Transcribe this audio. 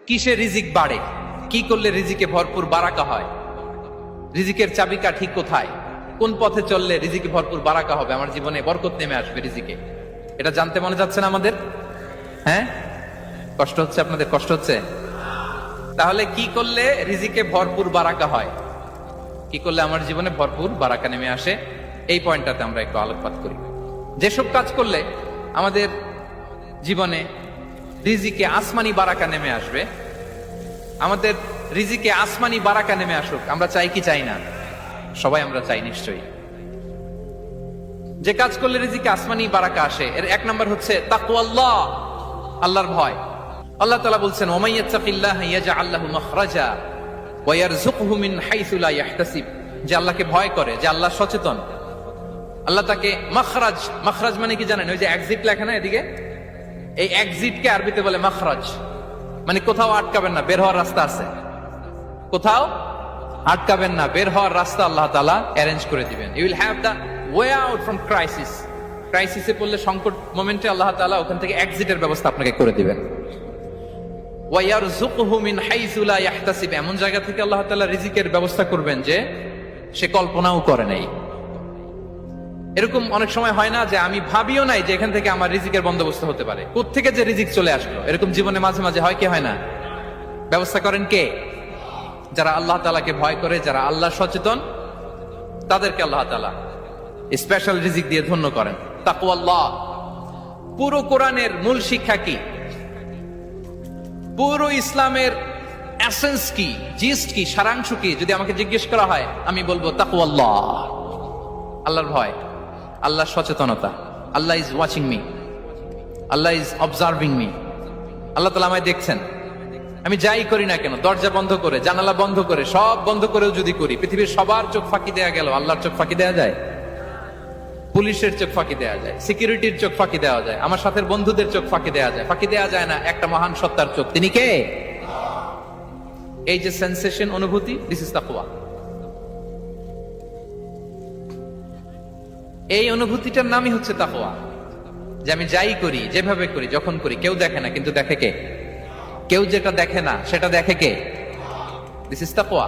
কিসে রিজিক বাড়ে, কি করলে রিজিকে ভরপুর বারাকা হয়, রিজিকের চাবিকা ঠিক কোথায়, কোন পথে চললে রিজিকে ভরপুর বারাকা হবে, আমার জীবনে বরকত নেমে আসবে রিজিকে, এটা জানতে মনে যাচ্ছে না আমাদের? হ্যাঁ, কষ্ট হচ্ছে আপনাদের? কষ্ট হচ্ছে? তাহলে কি করলে রিজিকে ভরপুর বারাকা হয়, কি করলে আমার জীবনে ভরপুর বারাকা নেমে আসে, এই পয়েন্টটাতে আমরা একটু আলোকপাত করি। যেসব কাজ করলে আমাদের জীবনে রিজিকে আসমানি বারাকা নেমে আসবে, আমাদের রিজিকে আসমানি বারাকা নেমে আসুক, আমরা চাই কি চাই না? সবাই আমরা চাই নিশ্চয়ই। যে কাজ করলে রিজিকে আসমানি বারাকা আসে, এর এক নম্বর হচ্ছে তাকওয়াল্লাহ, আল্লাহর ভয়। আল্লাহ তাআলা বলছেন, ওয়া মাইয়াত্তাকিল্লাহা ইয়াজআল লাহু মাখরাজা ওয়া ইয়ারযুকহু মিন হাইসু লা ইয়াহতাসিব। যে আল্লাহকে ভয় করে, যে আল্লাহ সচেতন, আল্লাহ তাকে মাখরাজ, মাখরাজ মানে কি জানেন? ওই যে এক্সিট লেখা না এদিকে, এই এক্সিটকে আরবিতে বলে মাখরাজ, মানে কোথাও আটকাবেন না, বের হওয়ার রাস্তা আছে, কোথাও আটকাবেন না, বের হওয়ার রাস্তা আল্লাহ তাআলা অ্যারেঞ্জ করে দিবেন। You will have the way out from crisis. ক্রাইসিসে পড়লে, সংকট মোমেন্টে আল্লাহ তাআলা ওখান থেকে এক্সিটের ব্যবস্থা আপনাকে করে দিবেন। ওয়া ইয়ারযুকহু মিন হাইসু লা ইয়াহতাসিব, এমন জায়গা থেকে আল্লাহ তাআলা রিজিকের ব্যবস্থা করবেন যে সে কল্পনাও করে নাই। এরকম অনেক সময় হয় না যে আমি ভাবিও নাই যে এখান থেকে আমার রিজিকের বন্দোবস্ত হতে পারে, কোত্থেকে যে রিজিক চলে আসলো, এরকম জীবনে মাঝে মাঝে হয় কি হয় না? ব্যবস্থা করেন কে? যারা আল্লাহ তাআলাকে ভয় করে, যারা আল্লাহ সচেতন, তাদেরকে আল্লাহ তাআলা স্পেশাল রিজিক দিয়ে ধন্য করেন। তাকওয়াল্লাহ। পুরো কোরআনের মূল শিক্ষা কি, পুরো ইসলামের এসেন্স কি, জিস্ট কি, সারাংশ কি, যদি আমাকে জিজ্ঞেস করা হয় আমি বলবো তাকওয়াল্লাহ, আল্লাহর ভয়, আল্লাহর সচেতনতা। Allah is watching me, Allah is observing me. Allah তাআলা আমায় দেখছেন, আমি যাই করি না কেন, দরজা বন্ধ করে, জানালা বন্ধ করে, সব বন্ধ করেও যদি করি, পৃথিবীর সবার চোখ ফাঁকি দেয়া গেল, আল্লাহর চোখ ফাঁকি দেয়া যায়? পুলিশের চোখ ফাঁকি দেয়া যায়, সিকিউরিটির চোখ ফাঁকি দেওয়া যায়, আমার সাথের বন্ধুদের চোখ ফাঁকি দেয়া যায়, ফাঁকি দেয়া যায় না একটা মহান সত্তার চোখ। তিনি কে? এই যে সেন্সেশন, অনুভূতি, দিস ইজ তাকওয়া। এই অনুভূতিটার নামই হচ্ছে তাকওয়া, যে আমি যাই করি, যেভাবে করি, যখন করি, কেউ দেখে না কিন্তু দেখে কে? কেউ যেটা দেখে না সেটা দেখে কে? দিস ইজ তাকওয়া।